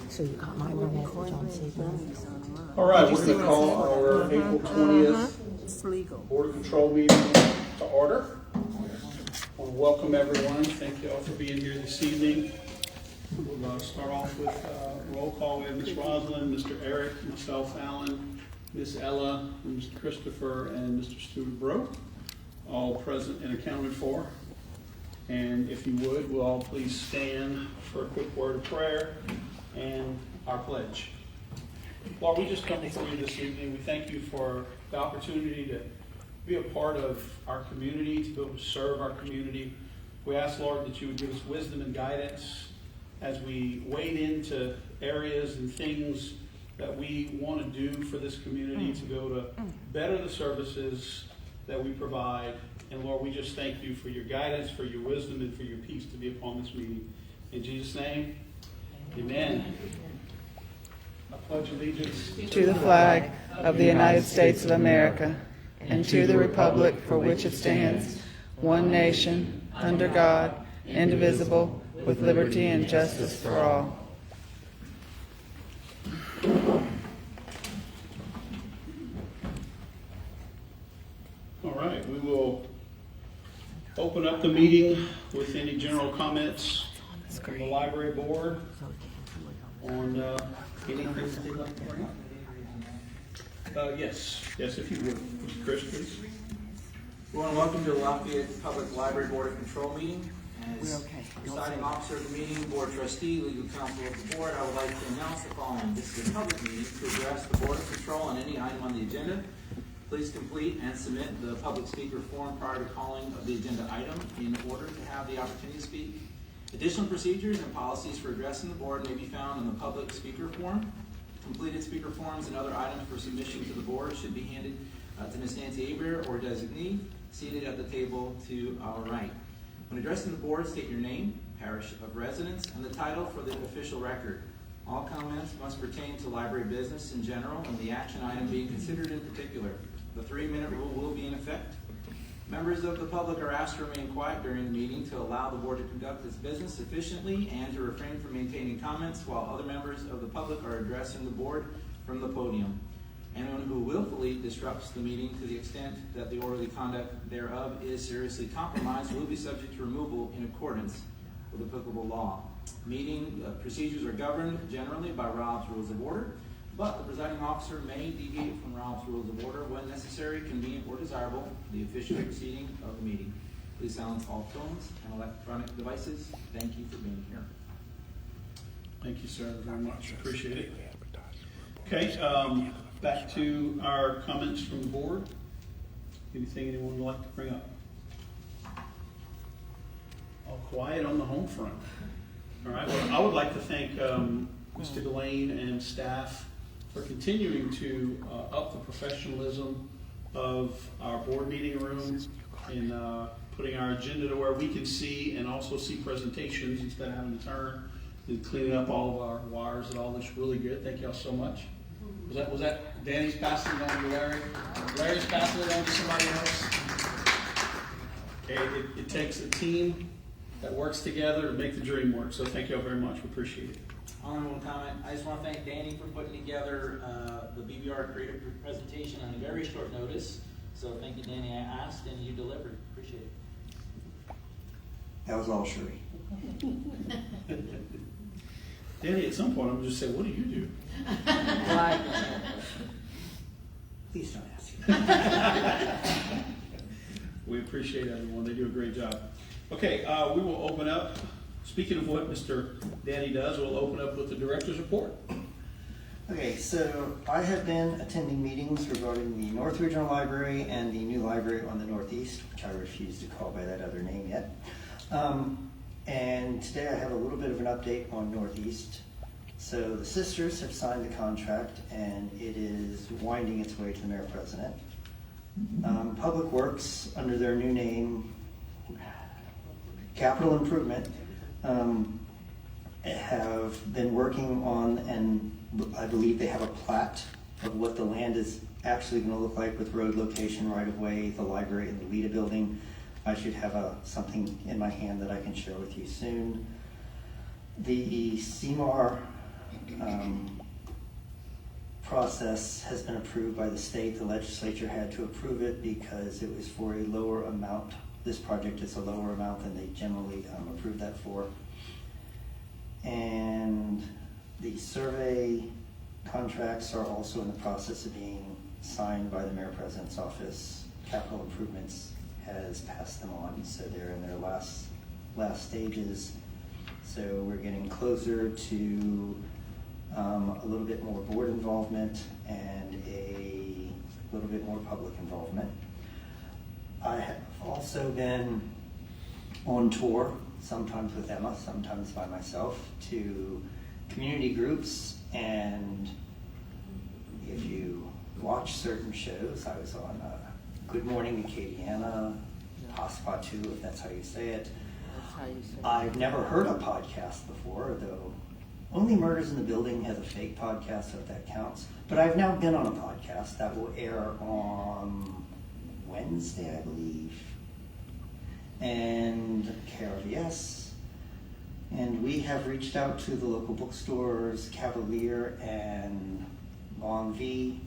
So you got my message on Signal. All right, we're going to call our April 20th Board of Control meeting to order. I want to welcome everyone. Thank you all for being here this evening. We'll start off with roll call. We have Ms. Rosalind, Mr. Eric, myself, Alan, Ms. Ella, Mr. Christopher, and Mr. Stuart Bro, all present and accounted for. And if you would, we'll all please stand for a quick word of prayer and our pledge. Lord, we just come before you this evening. We thank you for the opportunity to be a part of our community, to be able to serve our community. We ask, Lord, that you would give us wisdom and guidance as we wade into areas and things that we want to do for this community to go to better the services that we provide. And Lord, we just thank you for your guidance, for your wisdom, and for your peace to be upon this meeting. In Jesus' name, amen. I pledge allegiance to the flag of the United States of America and to the republic for which it stands, one nation, under God, indivisible, with liberty and justice for all. All right, we will open up the meeting with any general comments from the library board on anything that they'd like to bring up. Yes, if you would. Mr. Chris, please. We want to welcome to the Lafayette Public Library Board of Control meeting. As presiding officer of the meeting, board trustee, legal counsel of the board, I would like to announce the following. This is a public meeting to address the Board of Control on any item on the agenda. Please complete and submit the public speaker form prior to calling of the agenda item in order to have the opportunity to speak. Additional procedures and policies for addressing the board may be found in the public speaker form. Completed speaker forms and other items for submission to the board should be handed to Ms. Nancy Aber or designee seated at the table to our right. When addressing the board, state your name, parish of residence, and the title for the official record. All comments must pertain to library business in general and the action item being considered in particular. The 3-minute rule will be in effect. Members of the public are asked to remain quiet during the meeting to allow the board to conduct its business efficiently and to refrain from maintaining comments while other members of the public are addressing the board from the podium. Anyone who willfully disrupts the meeting to the extent that the orderly conduct thereof is seriously compromised will be subject to removal in accordance with applicable law. Meeting procedures are governed generally by Rob's Rules of Order, but the presiding officer may deviate from Rob's Rules of Order when necessary, convenient, or desirable the official proceeding of the meeting. Please silence all phones and electronic devices. Thank you for being here. Thank you, sir, very much. Appreciate it. Okay, back to our comments from the board. Anything anyone would like to bring up? All quiet on the home front. All right, well, I would like to thank Mr. Delane and staff for continuing to up the professionalism of our board meeting room and putting our agenda to where we can see and also see presentations instead of having to turn and cleaning up all of our wires and all this. Really good. Thank y'all so much. Was that Danny's passing it on to Larry? Larry's passing it on to somebody else? Okay, it takes a team that works together to make the dream work. So thank y'all very much. We appreciate it. Only one comment. I just want to thank Danny for putting together the BBR creative presentation on a very short notice. So thank you, Danny. I asked and you delivered. Appreciate it. That was all Sherry. Danny, at some point, I'm going to just say, what do you do? Please don't ask. We appreciate everyone. They do a great job. Okay, we will open up. Speaking of what Mr. Danny does, we'll open up with the director's report. Okay, so I have been attending meetings regarding the North Regional Library and the new library on the Northeast, which I refuse to call by that other name yet. And today I have a little bit of an update on Northeast. So the sisters have signed the contract and it is winding its way to the mayor president. Public Works, under their new name, Capital Improvement, have been working on, and I believe they have a plat of what the land is actually going to look like with road location, right of way, the library, and the Lita building. I should have something in my hand that I can share with you soon. The CMAR process has been approved by the state. The legislature had to approve it because it was for a lower amount. This project is a lower amount than they generally approve that for. And the survey contracts are also in the process of being signed by the Mayor President's office. Capital Improvements has passed them on, so they're in their last stages. So we're getting closer to a little bit more board involvement and a little bit more public involvement. I have also been on tour, sometimes with Emma, sometimes by myself, to community groups, and if you watch certain shows, I was on Good Morning Acadiana, Paspatu, if that's how you say it. I've never heard a podcast before, though Only Murders in the Building has a fake podcast, so if that counts. But I've now been on a podcast that will air on Wednesday, I believe, and KRVS. And we have reached out to the local bookstores, Cavalier and Bon V,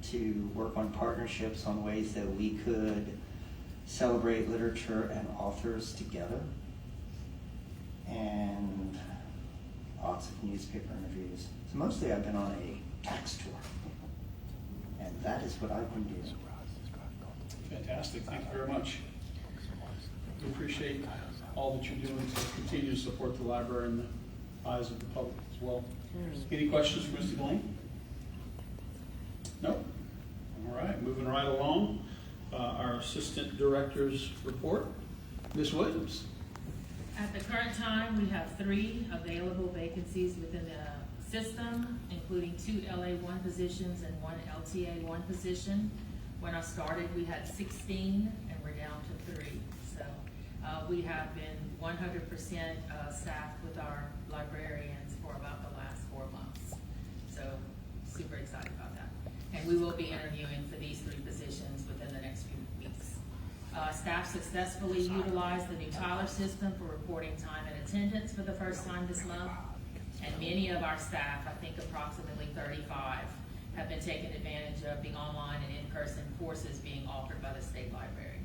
to work on partnerships on ways that we could celebrate literature and authors together. And lots of newspaper interviews. So mostly I've been on a tax tour. And that is what I've been doing. Fantastic, thank you very much. We appreciate all that you're doing to continue to support the library in the eyes of the public as well. Any questions for Mr. Blaine? No? All right, moving right along. Our Assistant Director's report. Ms. Williams. At the current time, we have 3 available vacancies within the system, including 2 LA1 positions and 1 LTA1 position. When I started, we had 16, and we're down to 3. So we have been 100% staffed with our librarians for about the last 4 months. So super excited about that. And we will be interviewing for these 3 positions within the next few weeks. Staff successfully utilized the new Tyler system for reporting time and attendance for the first time this month. And many of our staff, I think approximately 35, have been taking advantage of the online and in-person courses being offered by the State Library.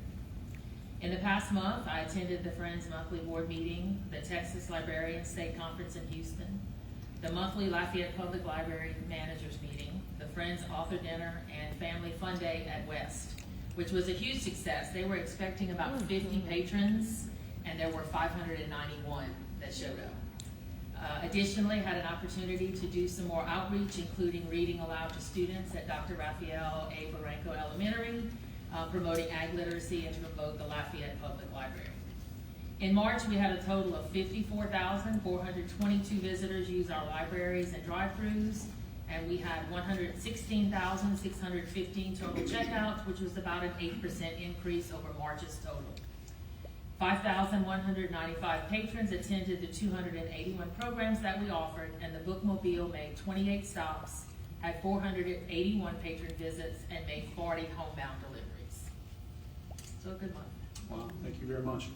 In the past month, I attended the Friends Monthly Board Meeting, the Texas Librarian State Conference in Houston, the monthly Lafayette Public Library Managers Meeting, the Friends Author Dinner, and Family Fun Day at West, which was a huge success. They were expecting about 50 patrons, and there were 591 that showed up. Additionally, had an opportunity to do some more outreach, including reading aloud to students at Dr. Raphael A. Barranco Elementary, promoting ag literacy, and to promote the Lafayette Public Library. In March, we had a total of 54,422 visitors use our libraries and drive-thrus, and we had 116,615 total checkouts, which was about an 8% increase over March's total. 5,195 patrons attended the 281 programs that we offered, and the bookmobile made 28 stops, had 481 patron visits, and made 40 homebound deliveries. So a good month. Wow, thank you very much.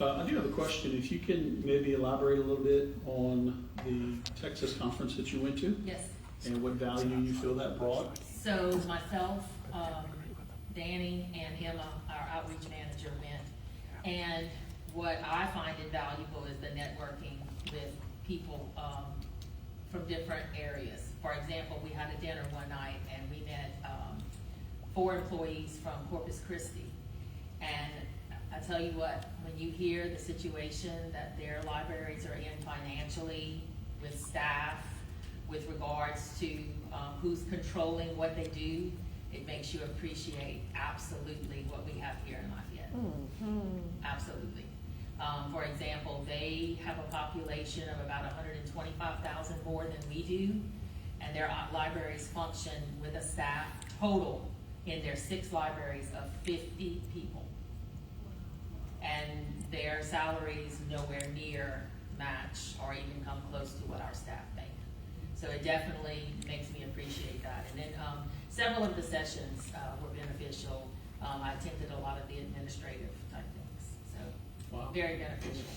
I do have a question. If you can maybe elaborate a little bit on the Texas conference that you went to? Yes. And what value you feel that brought? So myself, Danny, and Emma, our outreach manager, went. And what I find invaluable is the networking with people from different areas. For example, we had a dinner one night and we met 4 employees from Corpus Christi. And I tell you what, when you hear the situation that their libraries are in financially, with staff, with regards to who's controlling what they do, it makes you appreciate absolutely what we have here in Lafayette. Absolutely. For example, they have a population of about 125,000 more than we do, and their libraries function with a staff total in their 6 libraries of 50 people. And their salaries nowhere near match or even come close to what our staff make. So it definitely makes me appreciate that. And then several of the sessions were beneficial. I attended a lot of the administrative type things. So Wow. very beneficial.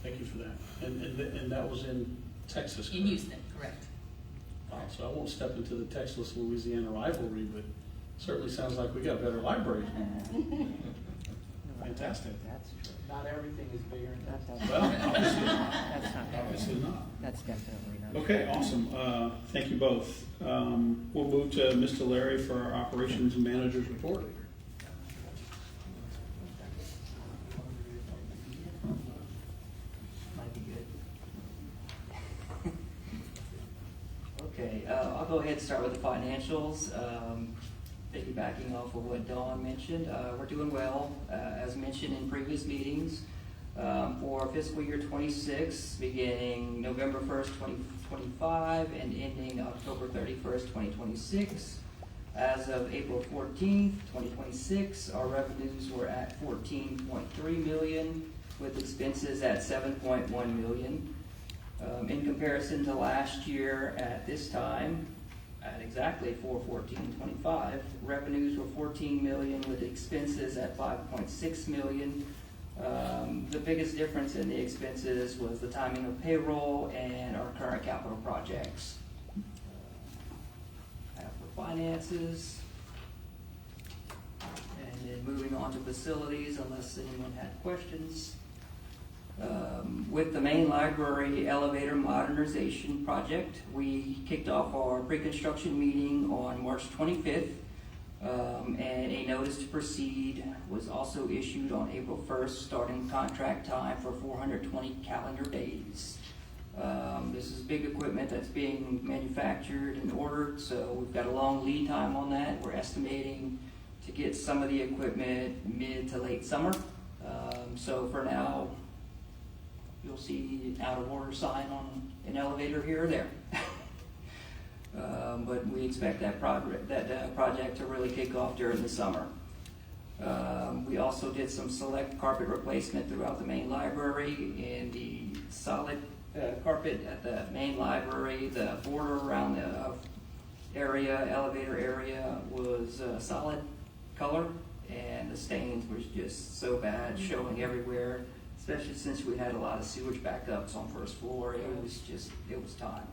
Thank you for that. And that was in Texas, In correct? Houston, Correct. So I won't step into the Texas Louisiana rivalry, but certainly sounds like we got better libraries. Fantastic. That's true. Not everything is bigger than that. Well, obviously, That's not. obviously not. That's definitely not. Okay, awesome. Thank you both. We'll move to Mr. Larry for our operations manager's report. Might be good. Okay, I'll go ahead and start with the financials. Piggybacking off of what Dawn mentioned, we're doing well, as mentioned in previous meetings. For fiscal year 26, beginning November 1st, 2025, and ending October 31st, 2026. As of April 14th, 2026, our revenues were at $14.3 million, with expenses at $7.1 million. In comparison to last year at this time, at exactly 4/14/25, revenues were $14 million, with expenses at $5.6 million. The biggest difference in the expenses was the timing of payroll and our current capital projects. For finances, and then moving on to facilities, unless anyone had questions. With the main library elevator modernization project, we kicked off our pre-construction meeting on March 25th. And a notice to proceed was also issued on April 1st, starting contract time for 420 calendar days. This is big equipment that's being manufactured and ordered, so we've got a long lead time on that. We're estimating to get some of the equipment mid to late summer. So for now, you'll see out of order sign on an elevator here or there. But we expect that project to really kick off during the summer. We also did some select carpet replacement throughout the main library. In the solid carpet at the main library, the border around the elevator area was solid color, and the stains was just so bad, showing everywhere, especially since we had a lot of sewage backups on first floor. It was time.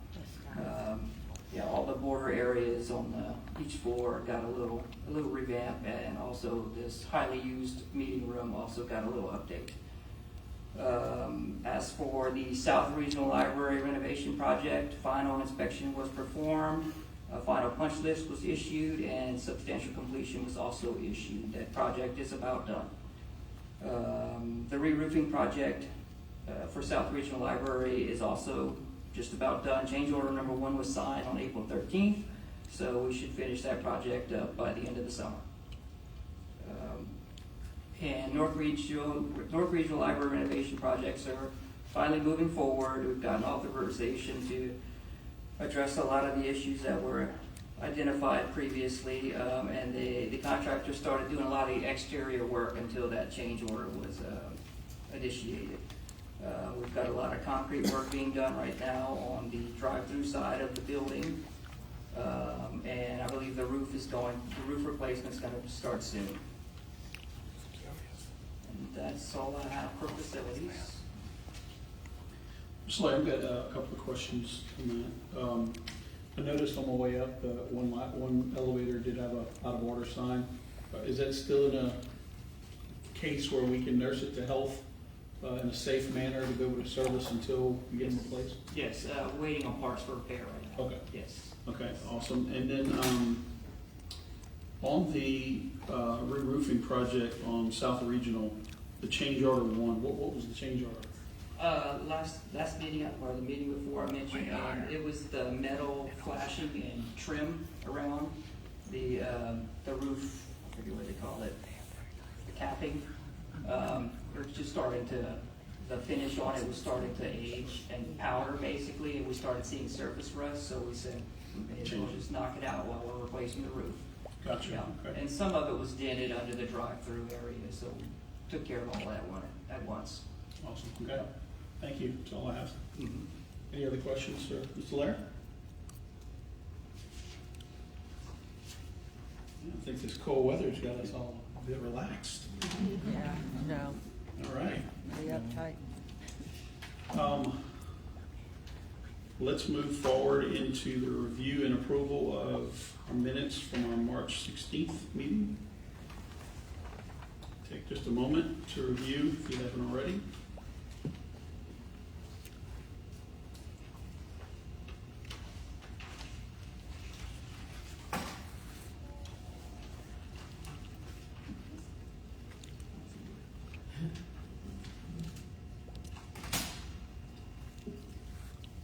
Yeah, all the border areas on each floor got a little revamp, and also this highly used meeting room also got a little update. As for the South Regional Library renovation project, final inspection was performed, a final punch list was issued, and substantial completion was also issued. That project is about done. The re-roofing project for South Regional Library is also just about done. Change order number 1 was signed on April 13th, so we should finish that project up by the end of the summer. And North Regional Library renovation projects are finally moving forward. We've gotten authorization to address a lot of the issues that were identified previously, and the contractor started doing a lot of the exterior work until that change order was initiated. We've got a lot of concrete work being done right now on the drive-through side of the building, and I believe the roof replacement's going to start soon. And that's all I have for facilities. So I've got a couple of questions on that. I noticed on my way up, one elevator did have a out of order sign. Is that still in a case where we can nurse it to health in a safe manner to be able to service until we get them replaced? Yes, waiting on parts for repair right now. Okay. Yes. Okay, awesome. And then on the re-roofing project on South Regional, the change order 1, what was the change order? Last meeting, or the meeting before I mentioned, it was the metal flashing and trim around the roof. I forget what they call it, the capping. It was just starting the finish on it was starting to age and powder basically, and we started seeing surface rust. So we said, we'll just knock it out while we're replacing the roof. Gotcha. Yeah. Okay. And some of it was dented under the drive-through area, so we took care of all that at once. Awesome. Okay. Thank you. That's all I have. Mm-hmm. Any other questions, sir? Mr. Lair? I think this cold weather's got us all a bit relaxed. Yeah, no, All right. be uptight. let's move forward into the review and approval of our minutes from our March 16th meeting. Take just a moment to review if you haven't already.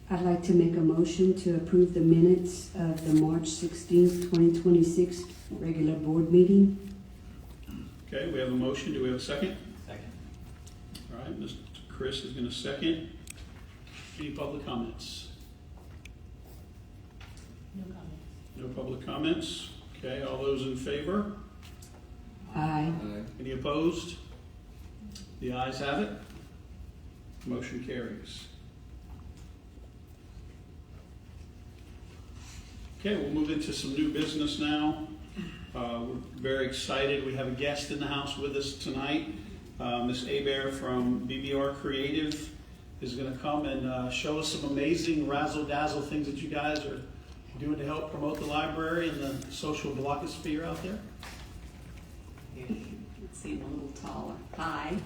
I'd like to make a motion to approve the minutes of the March 16th, 2026 regular board meeting. Okay, we have a motion. Do we have a second? Second. All right, Mr. Chris is going to second. Any public comments? No comments. No public comments? Okay, all those in favor? Aye. Any opposed? The ayes have it. Motion carries. Okay, we'll move into some new business now. We're very excited. We have a guest in the house with us tonight. Ms. Hebert from BBR Creative is going to come and show us some amazing razzle-dazzle things that you guys are doing to help promote the library and the social blogosphere out there. Let's see, I'm a little taller. Hi.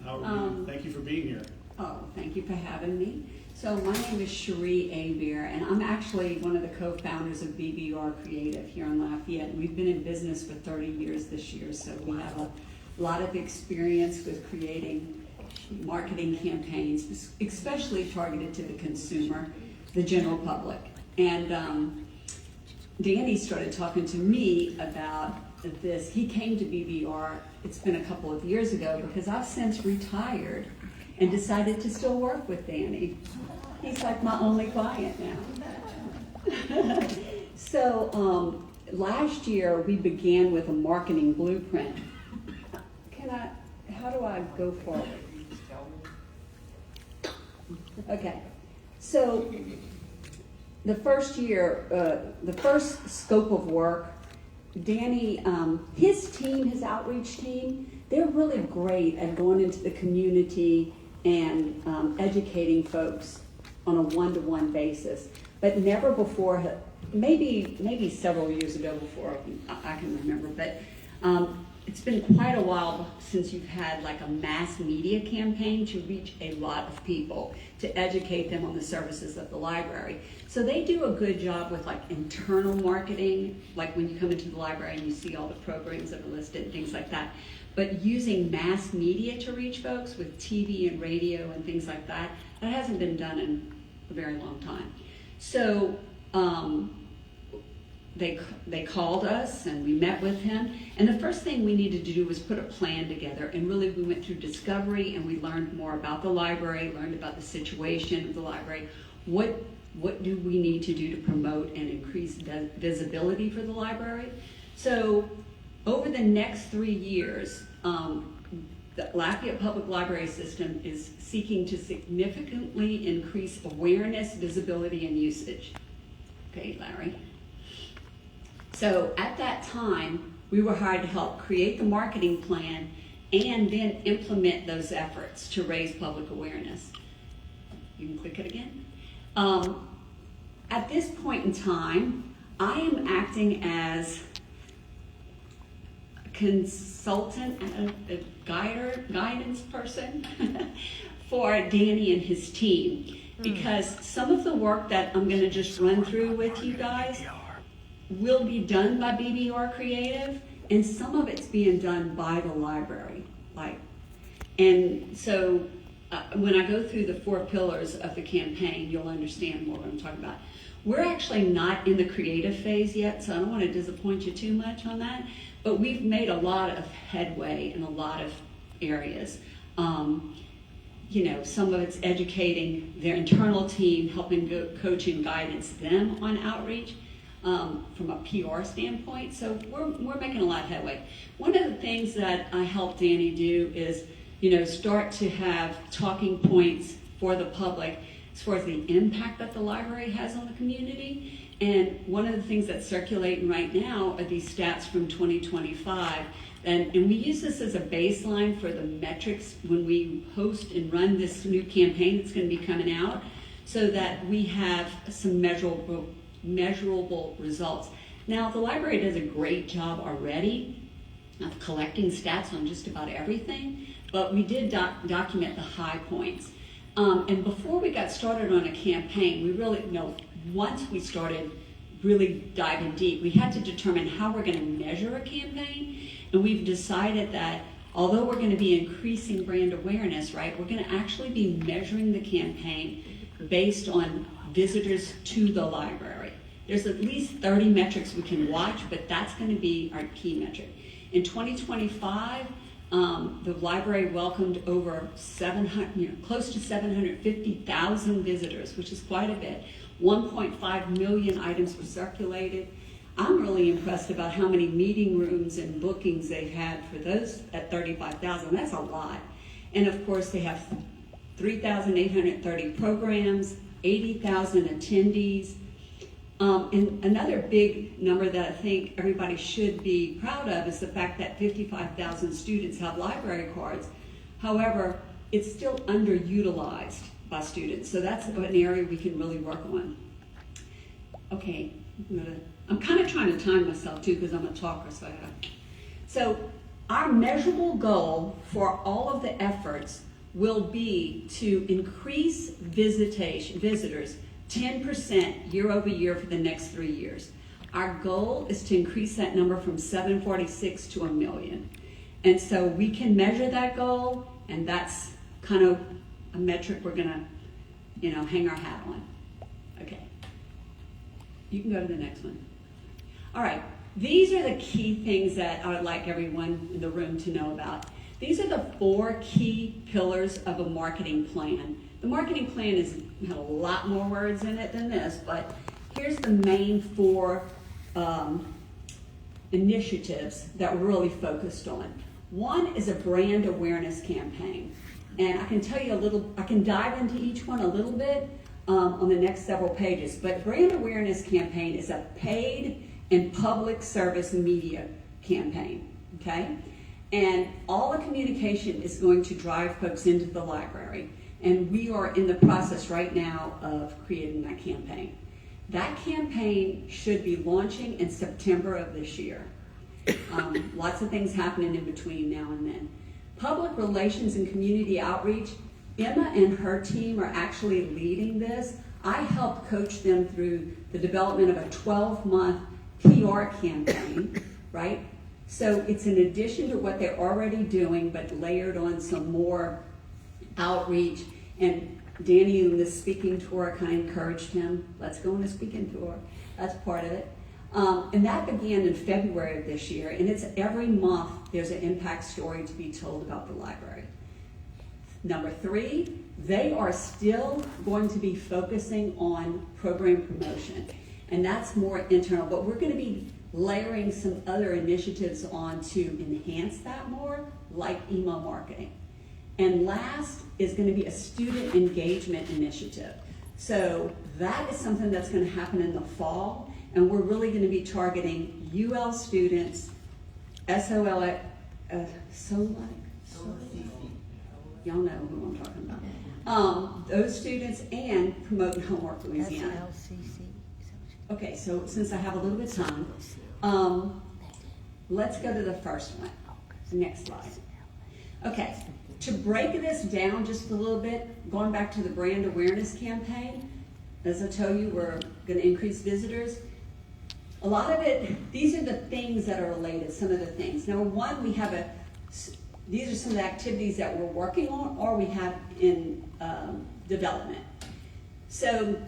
How are you? Thank you for being here. Oh, thank you for having me. So my name is Cherie Hebert, and I'm actually one of the co-founders of BBR Creative here in Lafayette. We've been in business for 30 years this year, so we have a lot of experience with creating marketing campaigns, especially targeted to the consumer, the general public. And Danny started talking to me about this. He came to BBR, it's been a couple of years ago, because I've since retired and decided to still work with Danny. He's like my only client now. So last year we began with a marketing blueprint. How do I go forward? Okay, so the first year, the first scope of work, Danny, his team, his outreach team, they're really great at going into the community and educating folks on a one-to-one basis, but never before, maybe several years ago before I can remember, but it's been quite a while since you've had like a mass media campaign to reach a lot of people, to educate them on the services of the library. So they do a good job with like internal marketing, like when you come into the library and you see all the programs that are listed and things like that. But using mass media to reach folks with TV and radio and things like that, that hasn't been done in a very long time. So they called us and we met with him. And the first thing we needed to do was put a plan together. And really we went through discovery and we learned more about the library, learned about the situation of the library. What do we need to do to promote and increase visibility for the library? So over the next 3 years, the Lafayette Public Library System is seeking to significantly increase awareness, visibility, and usage. Okay, Larry? So at that time, we were hired to help create the marketing plan and then implement those efforts to raise public awareness. You can click it again. At this point in time, I am acting as a consultant, a guidance person for Danny and his team, because some of the work that I'm going to just run through with you guys will be done by BBR Creative, and some of it's being done by the library. And so when I go through the 4 pillars of the campaign, you'll understand more what I'm talking about. We're actually not in the creative phase yet, so I don't want to disappoint you too much on that, but we've made a lot of headway in a lot of areas. Some of it's educating their internal team, helping coach and guidance them on outreach. From a PR standpoint, so we're making a lot of headway. One of the things that I helped Danny do is, start to have talking points for the public as far as the impact that the library has on the community. And one of the things that's circulating right now are these stats from 2025. And we use this as a baseline for the metrics when we host and run this new campaign that's going to be coming out. so that we have some measurable results. Now, the library does a great job already of collecting stats on just about everything, but we did document the high points. And before we got started on a campaign, we really, once we started really diving deep, we had to determine how we're going to measure a campaign. And we've decided that although we're going to be increasing brand awareness, right, we're going to actually be measuring the campaign based on visitors to the library. There's at least 30 metrics we can watch, but that's going to be our key metric. In 2025, the library welcomed over close to 750,000 visitors, which is quite a bit. 1.5 million items were circulated. I'm really impressed about how many meeting rooms and bookings they've had for those at 35,000. That's a lot. And of course, they have 3,830 programs, 80,000 attendees. And another big number that I think everybody should be proud of is the fact that 55,000 students have library cards. However, it's still underutilized by students, so that's an area we can really work on. Okay, I'm kind of trying to time myself too because I'm a talker, so our measurable goal for all of the efforts will be to increase visitors 10% year over year for the next 3 years. Our goal is to increase that number from 746 to 1 million. And so we can measure that goal, and that's kind of a metric we're gonna, hang our hat on. Okay. You can go to the next one. All right, these are the key things that I would like everyone in the room to know about. These are the 4 key pillars of a marketing plan. The marketing plan has a lot more words in it than this, but here's the main 4 initiatives that we're really focused on. One is a brand awareness campaign. And I can tell you I can dive into each one a little bit on the next several pages, but brand awareness campaign is a paid and public service media campaign, okay? And all the communication is going to drive folks into the library. And we are in the process right now of creating that campaign. That campaign should be launching in September of this year. Lots of things happening in between now and then. Public relations and community outreach, Emma and her team are actually leading this. I helped coach them through the development of a 12-month PR campaign, right? So it's in addition to what they're already doing, but layered on some more outreach. And Danny in the speaking tour kind of encouraged him, let's go on a speaking tour. That's part of it. And that began in February of this year, and it's every month there's an impact story to be told about the library. Number 3, they are still going to be focusing on program promotion, and that's more internal, but we're going to be layering some other initiatives on to enhance that more, like email marketing. And last is going to be a student engagement initiative. So that is something that's going to happen in the fall, and we're really going to be targeting UL students, SOL, y'all know who I'm talking about. Those students, and Promoting Homework Louisiana. Okay, so since I have a little bit of time, let's go to the first one. Next slide. Okay, to break this down just a little bit, going back to the brand awareness campaign, as I tell you, we're going to increase visitors. A lot of it, these are the things that are related, some of the things. Number 1, we have these are some of the activities that we're working on or we have in development. So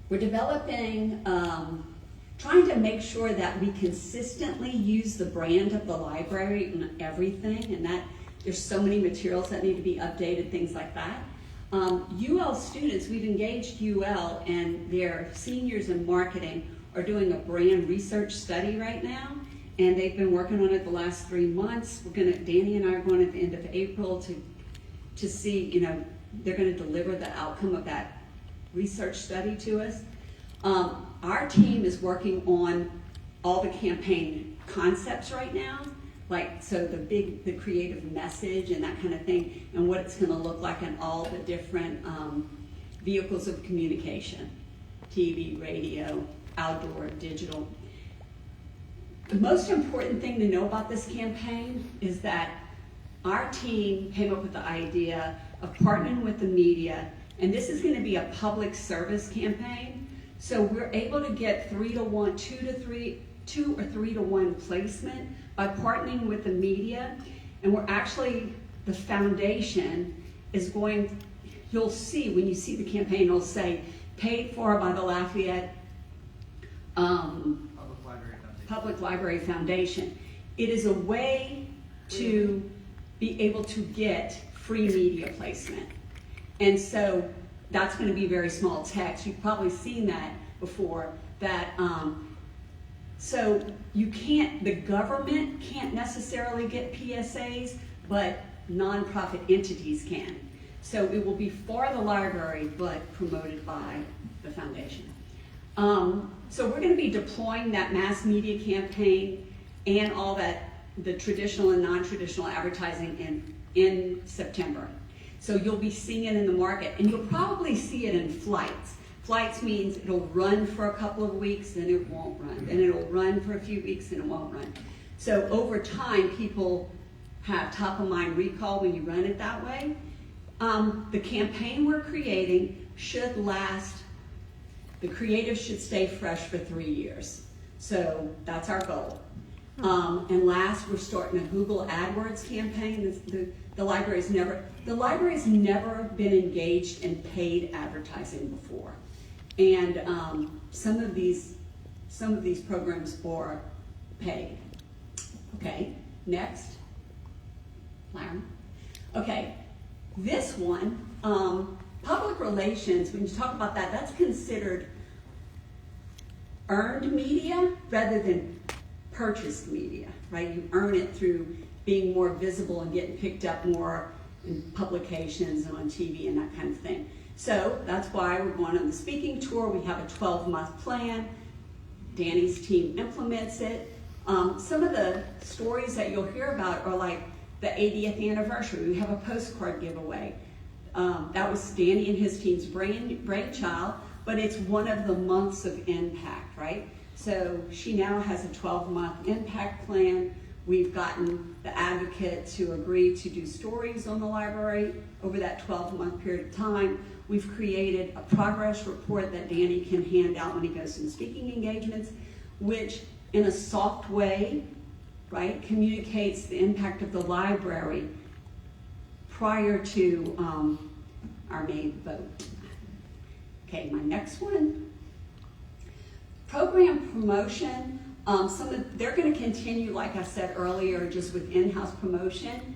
we're developing, trying to make sure that we consistently use the brand of the library in everything, and that there's so many materials that need to be updated, things like that. UL students, we've engaged UL, and their seniors in marketing are doing a brand research study right now, and they've been working on it the last 3 months. Danny and I are going at the end of April to see, they're going to deliver the outcome of that research study to us. Our team is working on all the campaign concepts right now, the creative message and that kind of thing, and what it's going to look like in all the different vehicles of communication, TV, radio, outdoor, digital. The most important thing to know about this campaign is that our team came up with the idea of partnering with the media, and this is going to be a public service campaign. So we're able to get 3-to-1, 2 or 3-to-1 placement by partnering with the media, and we're actually, the foundation is going, you'll see when you see the campaign, it'll say paid for by the Lafayette Public Library Foundation. It is a way to be able to get free media placement. And so that's going to be very small text. You've probably seen that before. That so you can't, the government can't necessarily get PSAs, but nonprofit entities can. So it will be for the library, but promoted by the foundation. So we're going to be deploying that mass media campaign and all that, the traditional and non-traditional advertising in September. So you'll be seeing it in the market, and you'll probably see it in flights. Flights means it'll run for a couple of weeks, then it won't run. Then it'll run for a few weeks, and it won't run. So over time, people have top of mind recall when you run it that way. The campaign we're creating should last, the creative should stay fresh for 3 years. So that's our goal. And last, we're starting a Google AdWords campaign. The library's never been engaged in paid advertising before. And some of these programs are paid. Okay, next. Larry. Okay, this one, public relations, when you talk about that, that's considered earned media rather than purchased media, right? You earn it through being more visible and getting picked up more in publications and on TV and that kind of thing. So that's why we're going on the speaking tour. We have a 12-month plan. Danny's team implements it. Some of the stories that you'll hear about are like the 80th anniversary. We have a postcard giveaway. That was Danny and his team's brainchild, but it's one of the months of impact, right? So she now has a 12-month impact plan. We've gotten the advocate to agree to do stories on the library over that 12-month period of time. We've created a progress report that Danny can hand out when he goes to speaking engagements, which in a soft way, right, communicates the impact of the library prior to our May vote. Okay, my next one. Program promotion. They're going to continue, like I said earlier, just with in-house promotion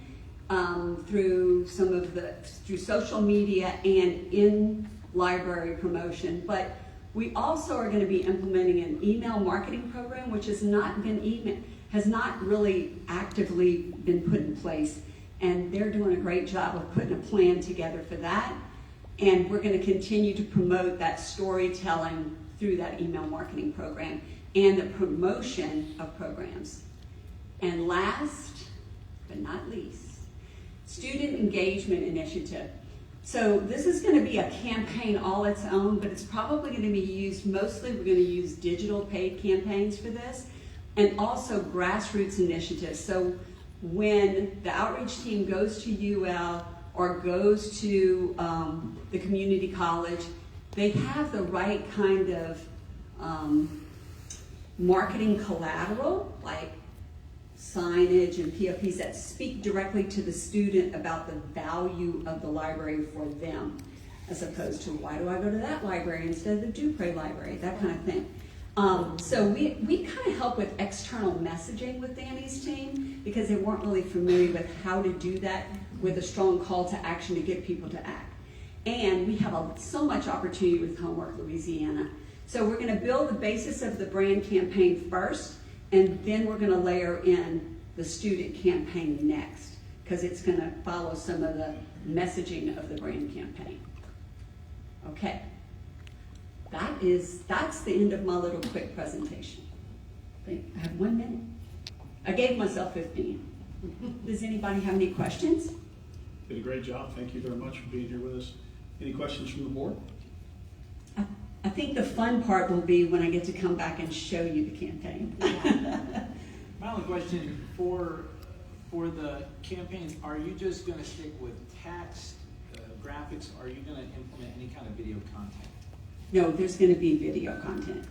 through through social media and in-library promotion. But we also are going to be implementing an email marketing program, which has not really actively been put in place. And they're doing a great job of putting a plan together for that. And we're going to continue to promote that storytelling through that email marketing program and the promotion of programs. And last but not least, student engagement initiative. So this is going to be a campaign all its own, but it's probably going to be used, mostly we're going to use digital paid campaigns for this, and also grassroots initiatives. So when the outreach team goes to UL or goes to the community college, they have the right kind of marketing collateral, like signage and POPs that speak directly to the student about the value of the library for them, as opposed to why do I go to that library instead of the Dupre library, that kind of thing. So we kind of help with external messaging with Danny's team because they weren't really familiar with how to do that with a strong call to action to get people to act. And we have so much opportunity with Homework Louisiana. So we're going to build the basis of the brand campaign first, and then we're going to layer in the student campaign next, because it's going to follow some of the messaging of the brand campaign. Okay. That's the end of my little quick presentation. I have 1 minute. I gave myself 15. Does anybody have any questions? Did a great job. Thank you very much for being here with us. Any questions from the board? think the fun part will be when I get to come back and show you the campaign. My only question for the campaigns, are you just gonna stick with text, graphics? Are you gonna implement any kind of video content? No, there's gonna be video content,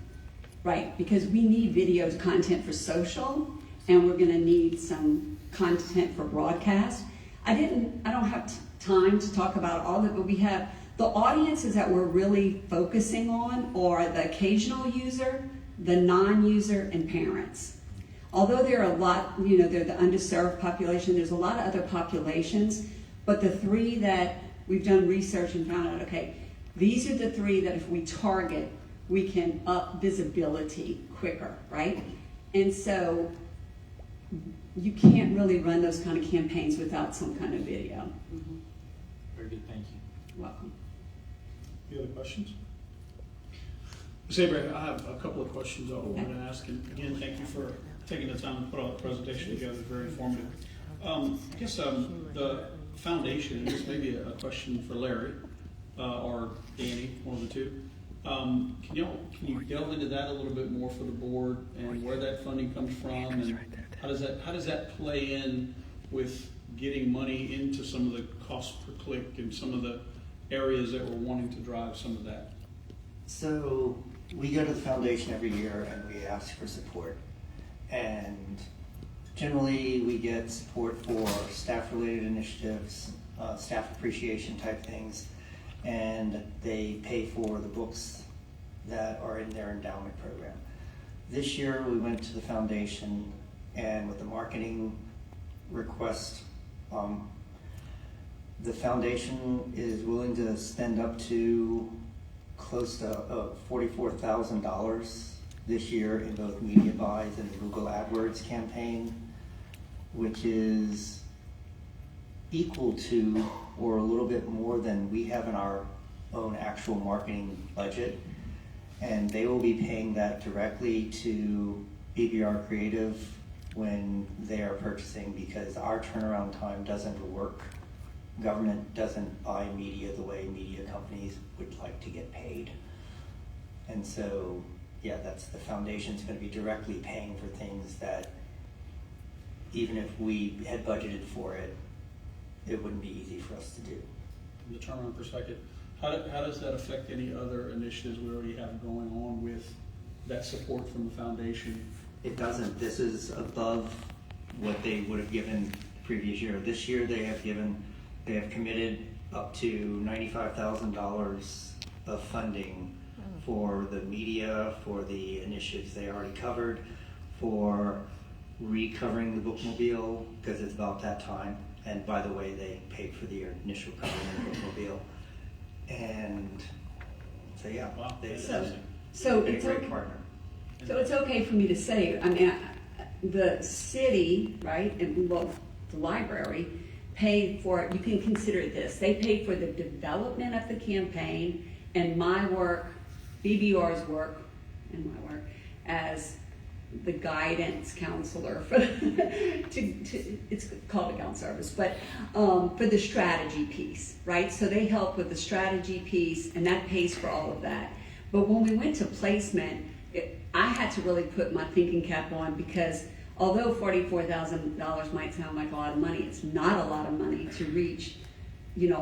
right? Because we need video content for social, and we're gonna need some content for broadcast. I don't have time to talk about all of it, but we have the audiences that we're really focusing on are the occasional user, the non-user, and parents. Although there are a lot, they're the underserved population, there's a lot of other populations, but the three that we've done research and found out, okay, these are the three that if we target, we can up visibility quicker, right? And so you can't really run those kind of campaigns without some kind of video. Very good, thank you. Welcome. Any other questions? Ms. Abraham, I have a couple of questions I wanted to ask. And again, thank you for taking the time to put all the presentation together. It's very informative. I guess the foundation, and this may be a question for Larry or Danny, one of the two. Can you delve into that a little bit more for the board and where that funding comes from, and how does that play in with getting money into some of the cost per click and some of the areas that we're wanting to drive some of that? So we go to the foundation every year and we ask for support. And generally we get support for staff-related initiatives, staff appreciation type things, and they pay for the books that are in their endowment program. This year we went to the foundation, and with the marketing request, the foundation is willing to spend up to close to $44,000 this year in both media buys and the Google AdWords campaign, which is equal to or a little bit more than we have in our own actual marketing budget. And they will be paying that directly to BBR Creative when they are purchasing, because our turnaround time doesn't work. Government doesn't buy media the way media companies would like to get paid. And so, yeah, that's the foundation's going to be directly paying for things that even if we had budgeted for it, it wouldn't be easy for us to do. From the turnaround perspective, how does that affect any other initiatives we already have going on with that support from the foundation? It doesn't. This is above what they would have given the previous year. This year they have committed up to $95,000 of funding for the media, for the initiatives they already covered, for recovering the bookmobile, because it's about that time. And by the way, they paid for the initial covering of the bookmobile. And so yeah, Wow. So been a it's great okay. partner. So it's okay for me to say, I mean, the city, right, and well, the library paid for it. You can consider this. They paid for the development of the campaign and my work, BBR's work, and my work as the guidance counselor for it's called account service, but for the strategy piece, right? So they help with the strategy piece, and that pays for all of that. But when we went to placement, I had to really put my thinking cap on, because although $44,000 might sound like a lot of money, it's not a lot of money to reach,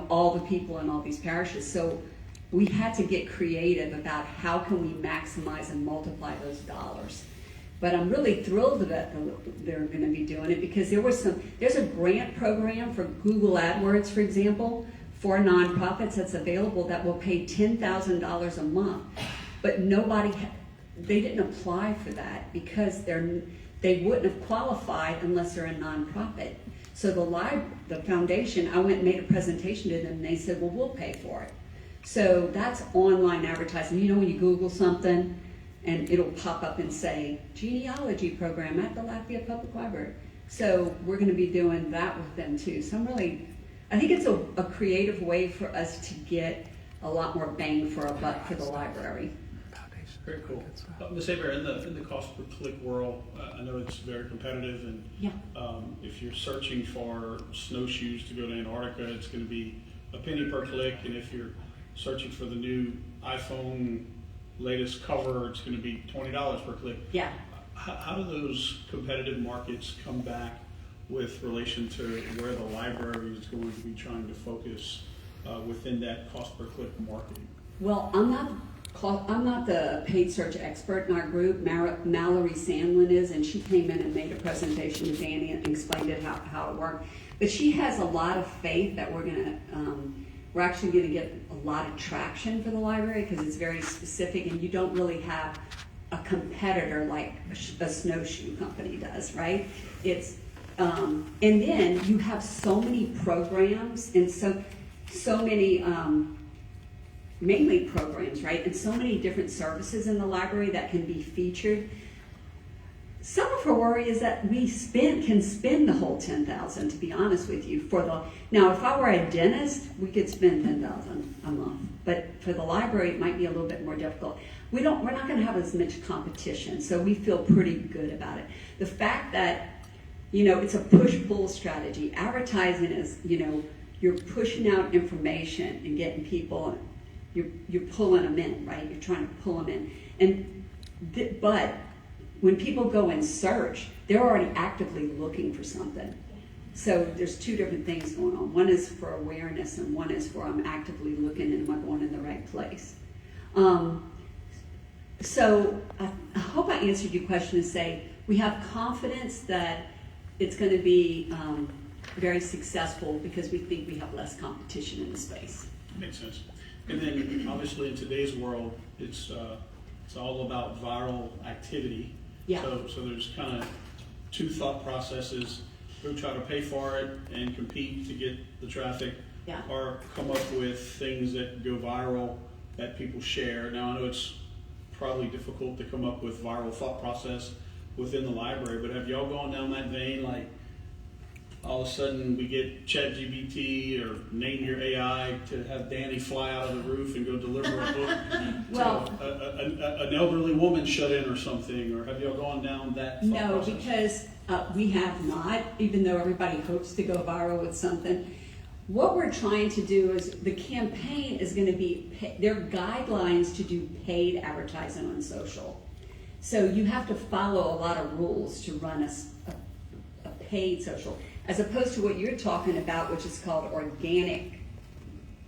all the people in all these parishes. So we had to get creative about how can we maximize and multiply those dollars. But I'm really thrilled that they're going to be doing it, because there's a grant program for Google AdWords, for example, for nonprofits that's available that will pay $10,000 a month. But they didn't apply for that because they wouldn't have qualified unless they're a nonprofit. So the foundation, I went and made a presentation to them, and they said, well, we'll pay for it. So that's online advertising. When you Google something, and it'll pop up and say, genealogy program at the Lafayette Public Library. So we're going to be doing that with them too. So I think it's a creative way for us to get a lot more bang for a buck for the library. Very cool. Ms. Aber, in the cost per click world, I know it's very competitive, and Yeah. If you're searching for snowshoes to go to Antarctica, it's going to be a penny per click, and if you're searching for the new iPhone latest cover, it's going to be $20 per click. Yeah. How do those competitive markets come back with relation to where the library is going to be trying to focus within that cost per click marketing? Well, I'm not the paid search expert in our group. Mallory Sandlin is, and she came in and made a presentation to Danny and explained it how it worked. But she has a lot of faith that we're actually going to get a lot of traction for the library because it's very specific, and you don't really have a competitor like a snowshoe company does, right? It's and then you have so many programs and so many. Mainly programs, right? And so many different services in the library that can be featured. Some of her worry is that we can spend the whole $10,000, to be honest with you. Now, if I were a dentist, we could spend $10,000 a month. But for the library, it might be a little bit more difficult. We're not going to have as much competition, so we feel pretty good about it. The fact that, it's a push-pull strategy. Advertising is, you're pushing out information and getting people. You're pulling them in, right? You're trying to pull them in. But when people go and search, they're already actively looking for something. So there's two different things going on. One is for awareness, and one is for I'm actively looking and am I going in the right place. So I hope I answered your question to say we have confidence that it's going to be very successful because we think we have less competition in the space. Makes sense. And then, obviously, in today's world, it's all about viral activity. Yeah. So there's kind of two thought processes: go try to pay for it and compete to get the traffic, Yeah. or come up with things that go viral that people share. Now, I know it's probably difficult to come up with viral thought process within the library, but have y'all gone down that vein? Like, all of a sudden we get ChatGPT or name your AI to have Danny fly out of the roof and go deliver a book Well, to an elderly woman shut in or something, or have y'all gone down that thought no, process? because we have not, even though everybody hopes to go viral with something. What we're trying to do is the campaign is going to be, there are guidelines to do paid advertising on social. So you have to follow a lot of rules to run a paid social, as opposed to what you're talking about, which is called organic.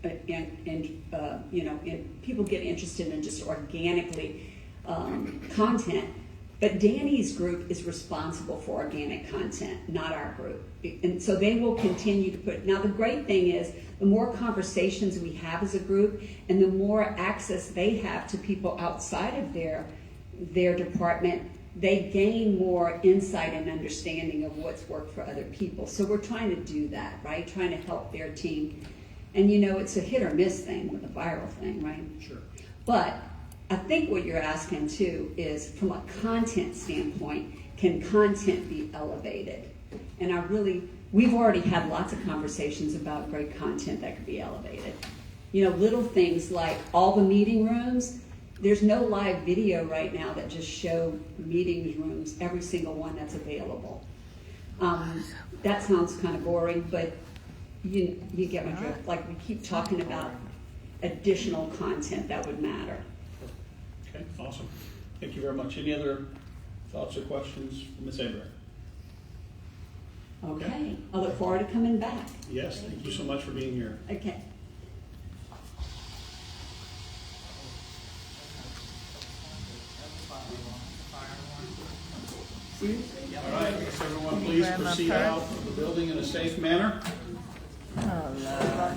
And people get interested in just organically content. But Danny's group is responsible for organic content, not our group. And so they will continue to put. Now the great thing is, the more conversations we have as a group, and the more access they have to people outside of their department, they gain more insight and understanding of what's worked for other people. So we're trying to do that, right? Trying to help their team. And it's a hit or miss thing with a viral thing, right? Sure. But I think what you're asking too is, from a content standpoint, can content be elevated? And we've already had lots of conversations about great content that could be elevated. Little things like all the meeting rooms. There's no live video right now that just show meeting rooms, every single one that's available. That sounds kind of boring, but you get my drift. Like, we keep talking about additional content that would matter. Okay, awesome. Thank you very much. Any other thoughts or questions from Ms. Abraham? Okay. I look forward to coming back. Yes, thank you so much for being here. Okay. All right, if everyone please proceed out of the building in a safe manner. Oh, no.